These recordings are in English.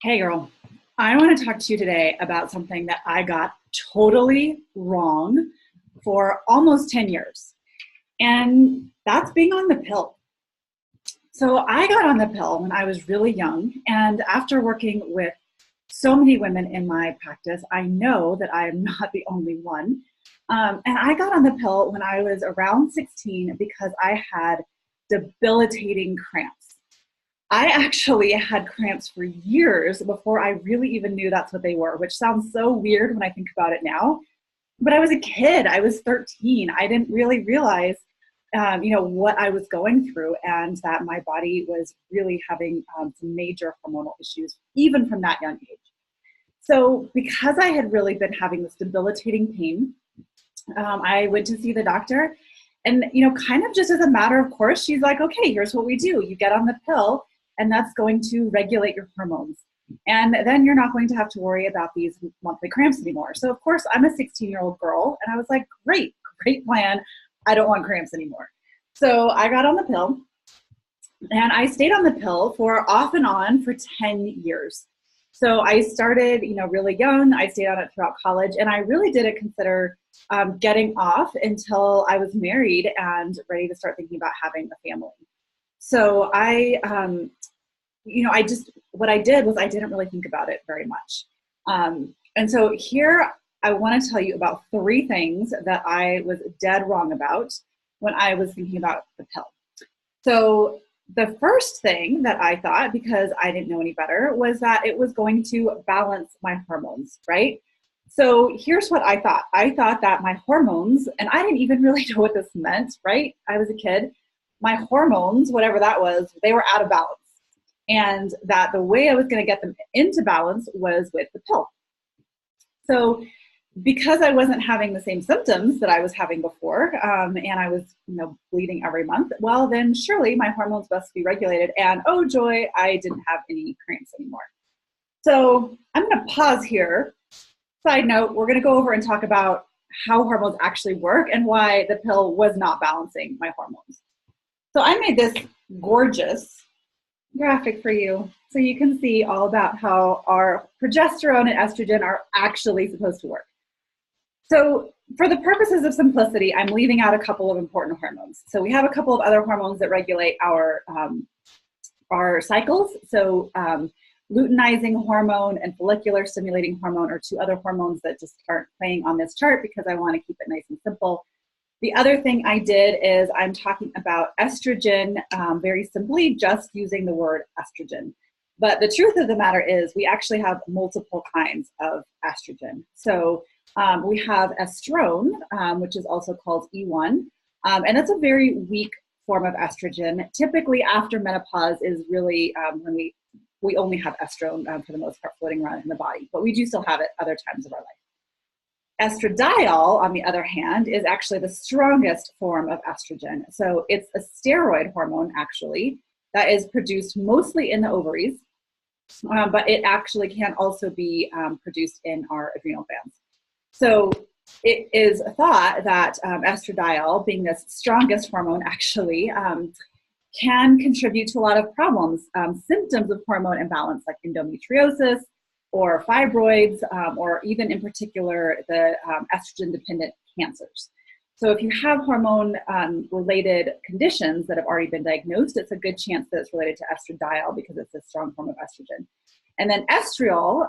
Hey girl, I want to talk to you today about something that I got totally wrong for almost 10 years. And that's being on the pill. So I got on the pill when I was really young. And after working with so many women in my practice, I know that I am not the only one. And I got on the pill when I was around 16 because I had debilitating cramps. I actually had cramps for years before I really even knew that's what they were, which sounds so weird when I think about it now. But I was a kid. I was 13. I didn't really realize, what I was going through, and that my body was really having some major hormonal issues, even from that young age. So, because I had really been having this debilitating pain, I went to see the doctor, and kind of just as a matter of course, she's like, "Okay, here's what we do. You get on the pill, and that's going to regulate your hormones. And then you're not going to have to worry about these monthly cramps anymore." So of course, I'm a 16-year-old girl, and I was like, great plan. I don't want cramps anymore. So I got on the pill, and I stayed on the pill for off and on for 10 years. So I started, really young. I stayed on it throughout college, and I really didn't consider getting off until I was married and ready to start thinking about having a family. So what I did was I didn't really think about it very much. And so here I want to tell you about three things that I was dead wrong about when I was thinking about the pill. So the first thing that I thought, because I didn't know any better, was that it was going to balance my hormones, right? So here's what I thought. I thought that my hormones, and I didn't even really know what this meant, right? I was a kid. My hormones, whatever that was, they were out of balance. And that the way I was going to get them into balance was with the pill. So because I wasn't having the same symptoms that I was having before, and I was, bleeding every month, well, then surely my hormones must be regulated. And oh joy, I didn't have any cramps anymore. So I'm going to pause here. Side note, we're going to go over and talk about how hormones actually work and why the pill was not balancing my hormones. So I made this gorgeous graphic for you so you can see all about how our progesterone and estrogen are actually supposed to work. So for the purposes of simplicity, I'm leaving out a couple of important hormones. So we have a couple of other hormones that regulate our cycles. So luteinizing hormone and follicular stimulating hormone are two other hormones that just aren't playing on this chart because I want to keep it nice and simple. The other thing I did is I'm talking about estrogen very simply, just using the word estrogen. But the truth of the matter is we actually have multiple kinds of estrogen. So we have estrone, which is also called E1, and that's a very weak form of estrogen. Typically after menopause is really when we only have estrone for the most part floating around in the body, but we do still have it other times of our life. Estradiol, on the other hand, is actually the strongest form of estrogen. So it's a steroid hormone, actually, that is produced mostly in the ovaries, but it actually can also be produced in our adrenal glands. So it is thought that estradiol, being the strongest hormone, actually can contribute to a lot of problems, symptoms of hormone imbalance like endometriosis, or fibroids, or even in particular, the estrogen-dependent cancers. So if you have hormone-related conditions that have already been diagnosed, it's a good chance that it's related to estradiol because it's a strong form of estrogen. And then estriol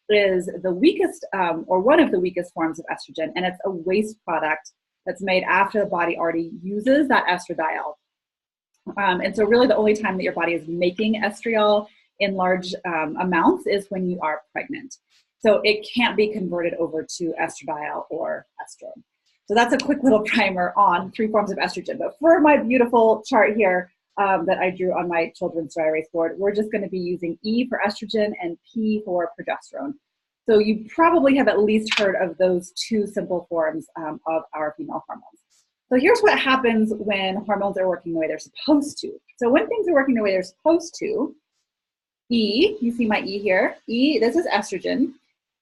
is the weakest, or one of the weakest forms of estrogen, and it's a waste product that's made after the body already uses that estradiol. And so really the only time that your body is making estriol in large amounts is when you are pregnant. So it can't be converted over to estradiol or estrone. So that's a quick little primer on three forms of estrogen. But for my beautiful chart here that I drew on my children's dry erase board, we're just going to be using E for estrogen and P for progesterone. So you probably have at least heard of those two simple forms of our female hormones. So here's what happens when hormones are working the way they're supposed to. So when things are working the way they're supposed to, E, you see my E here. E, this is estrogen.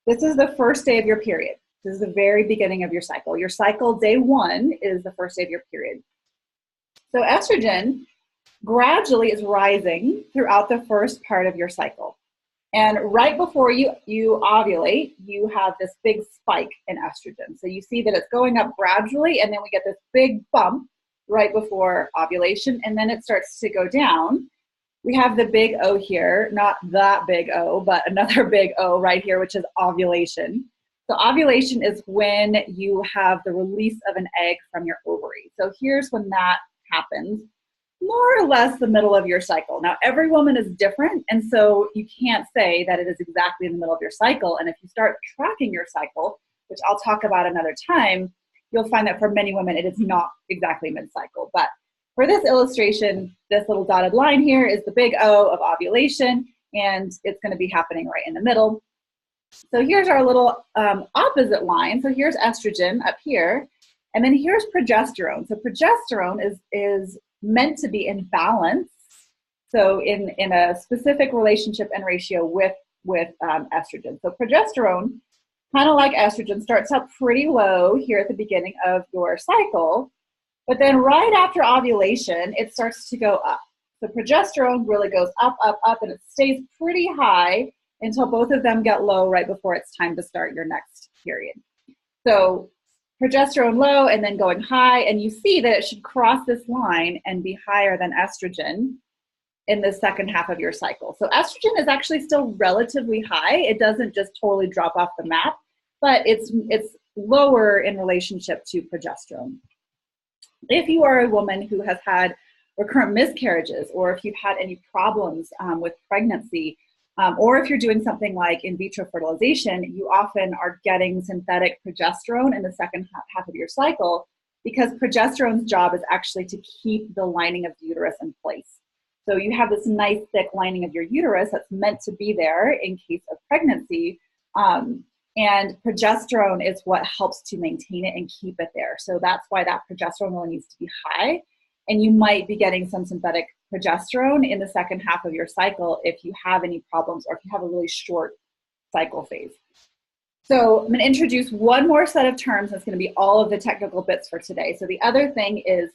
This is the first day of your period. This is the very beginning of your cycle. Your cycle, day one, is the first day of your period. So estrogen gradually is rising throughout the first part of your cycle. And right before you ovulate, you have this big spike in estrogen. So you see that it's going up gradually, and then we get this big bump right before ovulation, and then it starts to go down. We have the big O here, not that big O, but another big O right here, which is ovulation. So ovulation is when you have the release of an egg from your ovary. So here's when that happens, more or less the middle of your cycle. Now, every woman is different, and so you can't say that it is exactly in the middle of your cycle. And if you start tracking your cycle, which I'll talk about another time, you'll find that for many women, it is not exactly mid-cycle. But for this illustration, this little dotted line here is the big O of ovulation, and it's going to be happening right in the middle. So here's our little opposite line. So here's estrogen up here, and then here's progesterone. So progesterone is meant to be in balance, so in a specific relationship and ratio with estrogen. So progesterone, kind of like estrogen, starts out pretty low here at the beginning of your cycle, but then right after ovulation, it starts to go up. So progesterone really goes up, up, up, and it stays pretty high until both of them get low right before it's time to start your next period. So progesterone low and then going high, and you see that it should cross this line and be higher than estrogen in the second half of your cycle. So estrogen is actually still relatively high. It doesn't just totally drop off the map, but it's lower in relationship to progesterone. If you are a woman who has had recurrent miscarriages, or if you've had any problems with pregnancy, or if you're doing something like in vitro fertilization, you often are getting synthetic progesterone in the second half of your cycle, because progesterone's job is actually to keep the lining of the uterus in place. So you have this nice thick lining of your uterus that's meant to be there in case of pregnancy, and progesterone is what helps to maintain it and keep it there. So that's why that progesterone really needs to be high, and you might be getting some synthetic progesterone in the second half of your cycle if you have any problems or if you have a really short cycle phase. So I'm going to introduce one more set of terms. That's going to be all of the technical bits for today. So the other thing is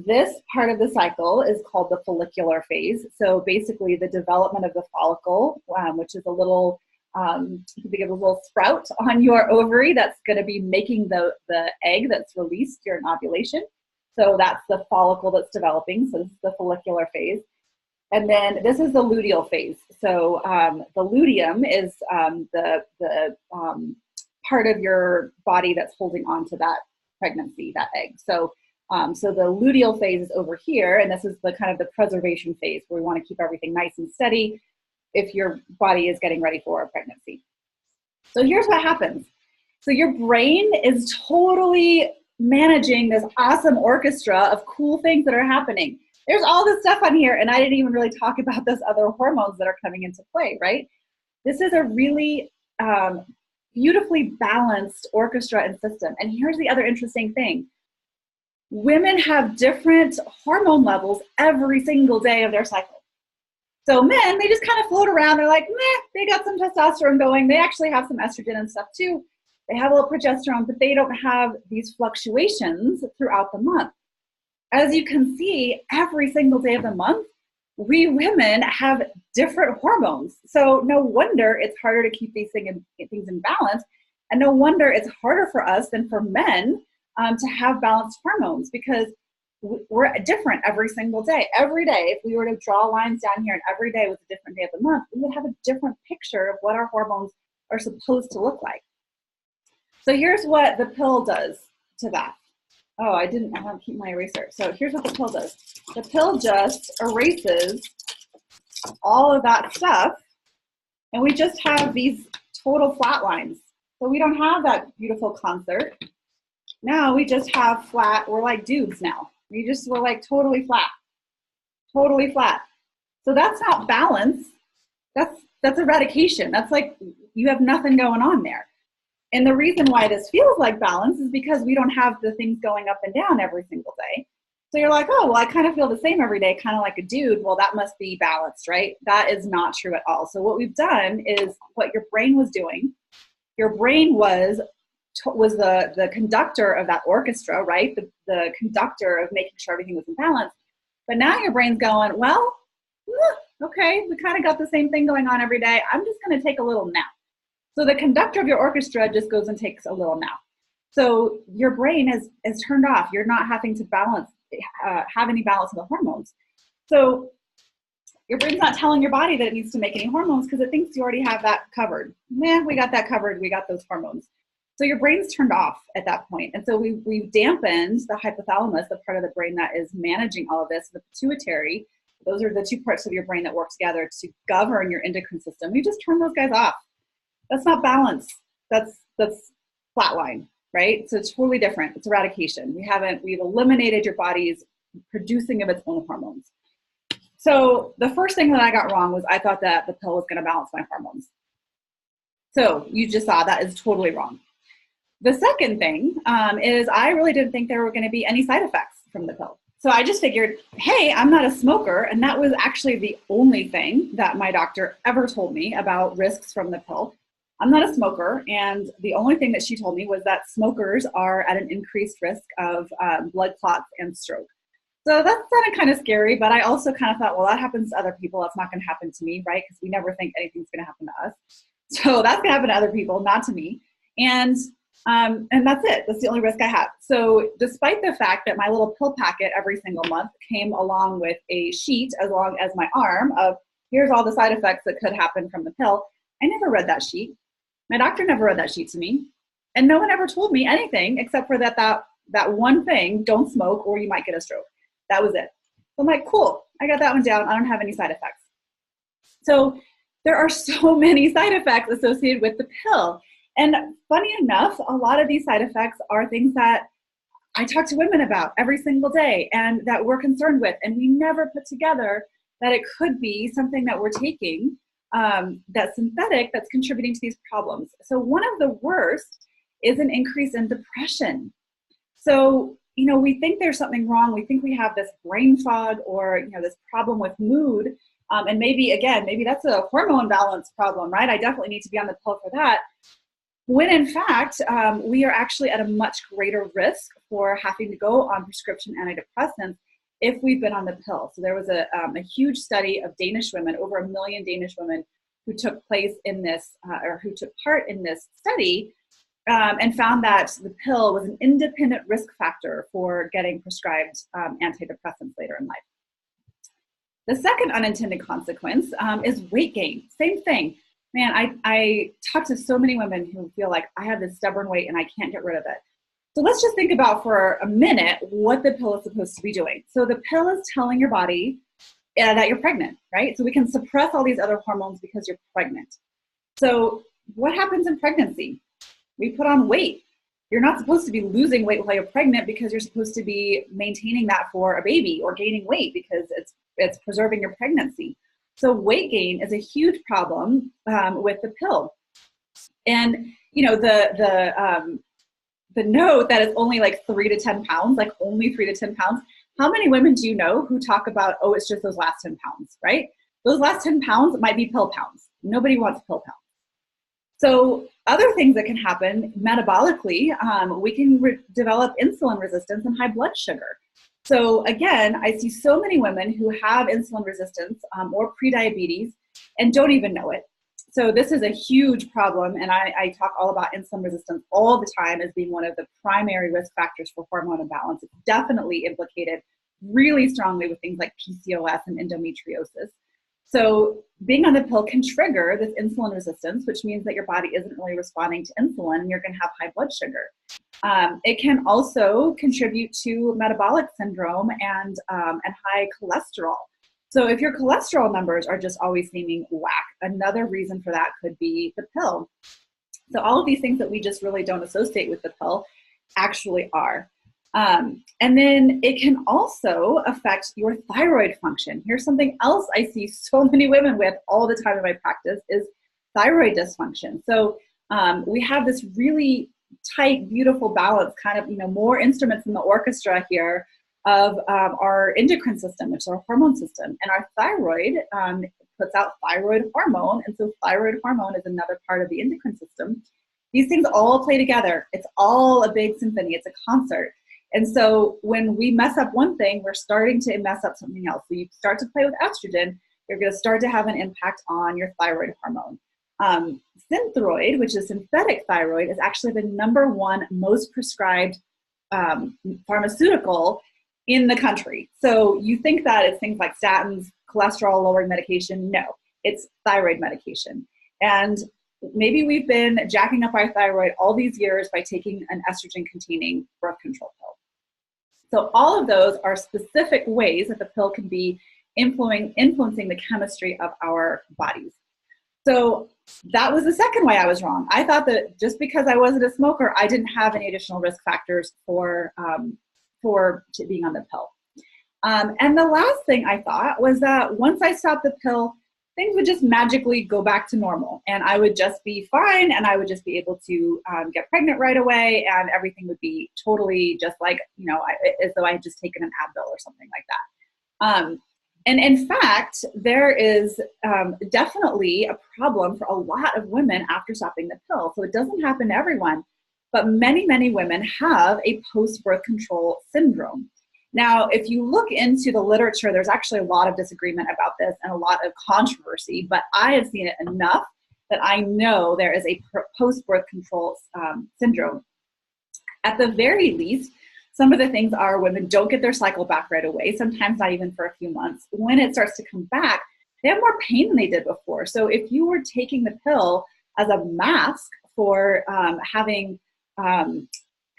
this part of the cycle is called the follicular phase. So basically the development of the follicle, which is a little, you can think of a little sprout on your ovary that's going to be making the egg that's released during ovulation. So that's the follicle that's developing. So this is the follicular phase. And then this is the luteal phase. So the luteum is the part of your body that's holding on to that pregnancy, that egg. So so the luteal phase is over here, and this is the kind of the preservation phase where we want to keep everything nice and steady if your body is getting ready for a pregnancy. So here's what happens. So your brain is totally managing this awesome orchestra of cool things that are happening. There's all this stuff on here, and I didn't even really talk about those other hormones that are coming into play, right? This is a really beautifully balanced orchestra and system. And here's the other interesting thing. Women have different hormone levels every single day of their cycle. So men, they just kind of float around. They're like, meh, they got some testosterone going. They actually have some estrogen and stuff too. They have a little progesterone, but they don't have these fluctuations throughout the month. As you can see, every single day of the month, we women have different hormones. So no wonder it's harder to keep these things in balance. And no wonder it's harder for us than for men to have balanced hormones, because we're different every single day. Every day, if we were to draw lines down here and every day was a different day of the month, we would have a different picture of what our hormones are supposed to look like. So here's what the pill does to that. Oh, I don't keep my eraser. So here's what the pill does. The pill just erases all of that stuff, and we just have these total flat lines. So we don't have that beautiful concert. Now we just have flat, we're like dudes now. We're like totally flat. Totally flat. So that's not balance. That's eradication. That's like you have nothing going on there. And the reason why this feels like balance is because we don't have the things going up and down every single day. So you're like, oh, well, I kind of feel the same every day, kind of like a dude. Well, that must be balanced, right? That is not true at all. So what we've done is what your brain was doing. Your brain was the conductor of that orchestra, right? The conductor of making sure everything was in balance. But now your brain's going, well, okay, we kind of got the same thing going on every day. I'm just going to take a little nap. So the conductor of your orchestra just goes and takes a little nap. So your brain is turned off. You're not having to have any balance in the hormones. So your brain's not telling your body that it needs to make any hormones because it thinks you already have that covered. We got that covered. We got those hormones. So your brain's turned off at that point. And so we've dampened the hypothalamus, the part of the brain that is managing all of this, the pituitary. Those are the two parts of your brain that work together to govern your endocrine system. We just turn those guys off. That's not balance. That's flatline, right? So it's totally different. It's eradication. We've eliminated your body's producing of its own hormones. So the first thing that I got wrong was I thought that the pill was going to balance my hormones. So you just saw that is totally wrong. The second thing is I really didn't think there were going to be any side effects from the pill. So I just figured, hey, I'm not a smoker. And that was actually the only thing that my doctor ever told me about risks from the pill. I'm not a smoker. And the only thing that she told me was that smokers are at an increased risk of blood clots and stroke. So that sounded kind of scary, but I also kind of thought, well, that happens to other people. That's not going to happen to me, right? Because we never think anything's going to happen to us. So that's going to happen to other people, not to me. And that's it. That's the only risk I have. So despite the fact that my little pill packet every single month came along with a sheet as long as my arm of here's all the side effects that could happen from the pill, I never read that sheet. My doctor never read that sheet to me. And no one ever told me anything except for that one thing, don't smoke or you might get a stroke. That was it. So I'm like, cool, I got that one down. I don't have any side effects. So there are so many side effects associated with the pill. And funny enough, a lot of these side effects are things that I talk to women about every single day and that we're concerned with. And we never put together that it could be something that we're taking that's synthetic that's contributing to these problems. So one of the worst is an increase in depression. So, we think there's something wrong. We think we have this brain fog or, this problem with mood. And maybe that's a hormone balance problem, right? I definitely need to be on the pill for that. When in fact, we are actually at a much greater risk for having to go on prescription antidepressants if we've been on the pill. So there was a huge study of Danish women, over 1 million Danish women who took part in this study and found that the pill was an independent risk factor for getting prescribed antidepressants later in life. The second unintended consequence is weight gain. Same thing. Man, I talk to so many women who feel like I have this stubborn weight and I can't get rid of it. So let's just think about for a minute what the pill is supposed to be doing. So the pill is telling your body that you're pregnant, right? So we can suppress all these other hormones because you're pregnant. So what happens in pregnancy? We put on weight. You're not supposed to be losing weight while you're pregnant because you're supposed to be maintaining that for a baby or gaining weight because it's preserving your pregnancy. So weight gain is a huge problem with the pill. And, the note that it's only like 3 to 10 pounds, like only 3 to 10 pounds. How many women do you know who talk about, oh, it's just those last 10 pounds, right? Those last 10 pounds might be pill pounds. Nobody wants pill pounds. So other things that can happen metabolically, we can develop insulin resistance and high blood sugar. So again, I see so many women who have insulin resistance or prediabetes and don't even know it. So this is a huge problem, and I talk all about insulin resistance all the time as being one of the primary risk factors for hormone imbalance. It's definitely implicated really strongly with things like PCOS and endometriosis. So being on the pill can trigger this insulin resistance, which means that your body isn't really responding to insulin and you're going to have high blood sugar. It can also contribute to metabolic syndrome and high cholesterol. So if your cholesterol numbers are just always seeming whack, another reason for that could be the pill. So all of these things that we just really don't associate with the pill actually are. And then it can also affect your thyroid function. Here's something else I see so many women with all the time in my practice is thyroid dysfunction. So we have this really tight, beautiful balance, kind of, more instruments in the orchestra here of our endocrine system, which is our hormone system. And our thyroid puts out thyroid hormone. And so thyroid hormone is another part of the endocrine system. These things all play together. It's all a big symphony. It's a concert. And so when we mess up one thing, we're starting to mess up something else. So you start to play with estrogen, you're going to start to have an impact on your thyroid hormone. Synthroid, which is synthetic thyroid, is actually the #1 most prescribed pharmaceutical in the country. So you think that it's things like statins, cholesterol lowering medication. No, it's thyroid medication. And maybe we've been jacking up our thyroid all these years by taking an estrogen containing birth control pill. So all of those are specific ways that the pill can be influencing the chemistry of our bodies. So that was the second way I was wrong. I thought that just because I wasn't a smoker, I didn't have any additional risk factors for being on the pill. And the last thing I thought was that once I stopped the pill, things would just magically go back to normal, and I would just be fine, and I would just be able to get pregnant right away, and everything would be totally just like, as though I had just taken an Advil or something like that. And in fact, there is definitely a problem for a lot of women after stopping the pill. So it doesn't happen to everyone, but many, many women have a post-birth control syndrome. Now, if you look into the literature, there's actually a lot of disagreement about this and a lot of controversy, but I have seen it enough that I know there is a post-birth control syndrome. At the very least, some of the things are women don't get their cycle back right away, sometimes not even for a few months. When it starts to come back, they have more pain than they did before. So if you were taking the pill as a mask for having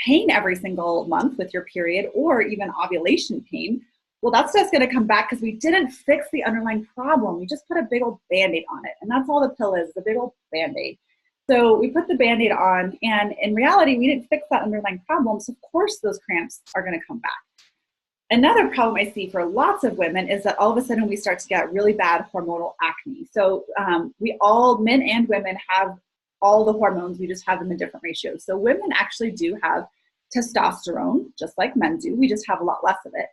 pain every single month with your period, or even ovulation pain, well, that's just going to come back because we didn't fix the underlying problem. We just put a big old Band-Aid on it. And that's all the pill is, a big old Band-Aid. So we put the Band-Aid on, and in reality, we didn't fix that underlying problem. So of course those cramps are going to come back. Another problem I see for lots of women is that all of a sudden we start to get really bad hormonal acne. So we all, men and women, have all the hormones, we just have them in different ratios. So women actually do have testosterone, just like men do, we just have a lot less of it.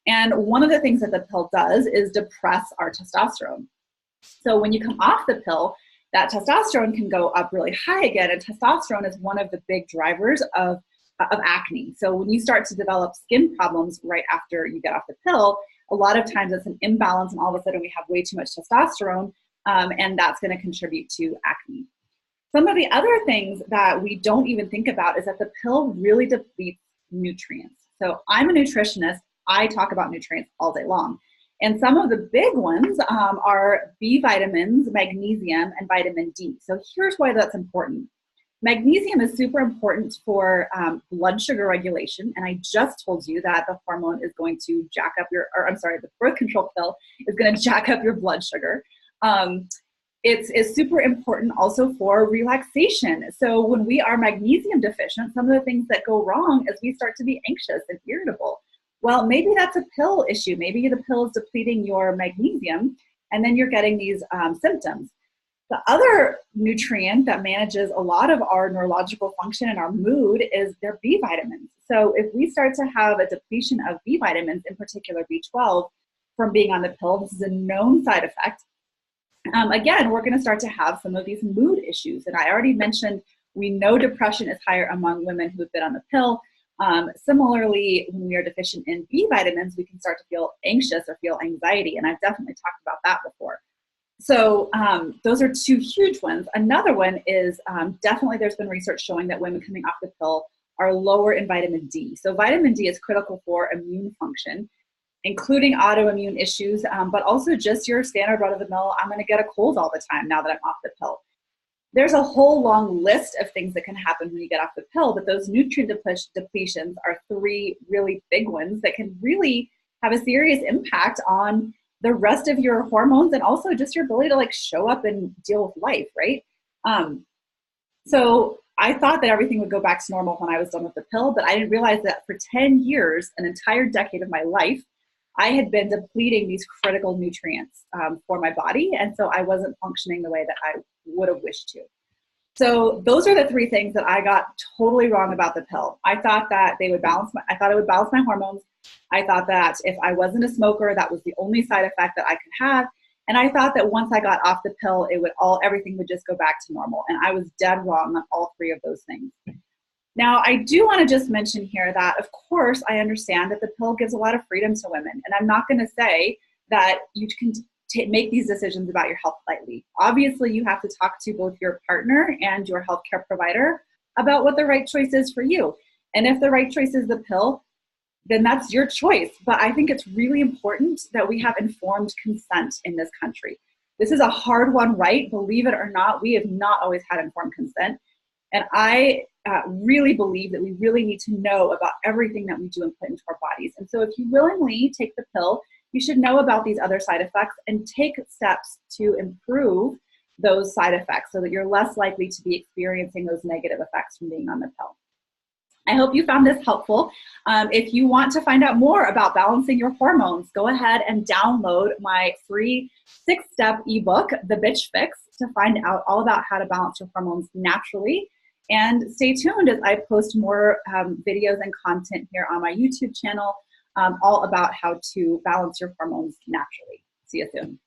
And one of the things that the pill does is depress our testosterone. So when you come off the pill, that testosterone can go up really high again, and testosterone is one of the big drivers of acne. So when you start to develop skin problems right after you get off the pill, a lot of times it's an imbalance, and all of a sudden we have way too much testosterone, and that's going to contribute to acne. Some of the other things that we don't even think about is that the pill really depletes nutrients. So I'm a nutritionist. I talk about nutrients all day long. And some of the big ones are B vitamins, magnesium, and vitamin D. So here's why that's important. Magnesium is super important for blood sugar regulation. And I just told you that the hormone is going to jack up the birth control pill is going to jack up your blood sugar. It's super important also for relaxation. So when we are magnesium deficient, some of the things that go wrong is we start to be anxious and irritable. Well, maybe that's a pill issue. Maybe the pill is depleting your magnesium, and then you're getting these symptoms. The other nutrient that manages a lot of our neurological function and our mood is their B vitamins. So if we start to have a depletion of B vitamins, in particular B12, from being on the pill, this is a known side effect. Again, we're going to start to have some of these mood issues. And I already mentioned, we know depression is higher among women who've been on the pill. Similarly, when we are deficient in B vitamins, we can start to feel anxious or feel anxiety. And I've definitely talked about that before. So those are two huge ones. Another one is definitely there's been research showing that women coming off the pill are lower in vitamin D. So vitamin D is critical for immune function, including autoimmune issues, but also just your standard run-of-the-mill, I'm going to get a cold all the time now that I'm off the pill. There's a whole long list of things that can happen when you get off the pill, but those nutrient depletions are three really big ones that can really have a serious impact on the rest of your hormones and also just your ability to show up and deal with life, right? So I thought that everything would go back to normal when I was done with the pill, but I didn't realize that for 10 years, an entire decade of my life, I had been depleting these critical nutrients for my body. And so I wasn't functioning the way that I would have wished to. So those are the three things that I got totally wrong about the pill. I thought that it would balance my hormones. I thought that if I wasn't a smoker, that was the only side effect that I could have. And I thought that once I got off the pill, everything would just go back to normal. And I was dead wrong on all three of those things. Now, I do want to just mention here that, of course, I understand that the pill gives a lot of freedom to women. And I'm not going to say that you can make these decisions about your health lightly. Obviously, you have to talk to both your partner and your healthcare provider about what the right choice is for you. And if the right choice is the pill, then that's your choice. But I think it's really important that we have informed consent in this country. This is a hard one, right? Believe it or not, we have not always had informed consent. And I really believe that we really need to know about everything that we do and put into our bodies. And so if you willingly take the pill, you should know about these other side effects and take steps to improve those side effects so that you're less likely to be experiencing those negative effects from being on the pill. I hope you found this helpful. If you want to find out more about balancing your hormones, go ahead and download my free 6-step ebook, The Bitch Fix, to find out all about how to balance your hormones naturally. And stay tuned as I post more videos and content here on my YouTube channel, all about how to balance your hormones naturally. See you soon.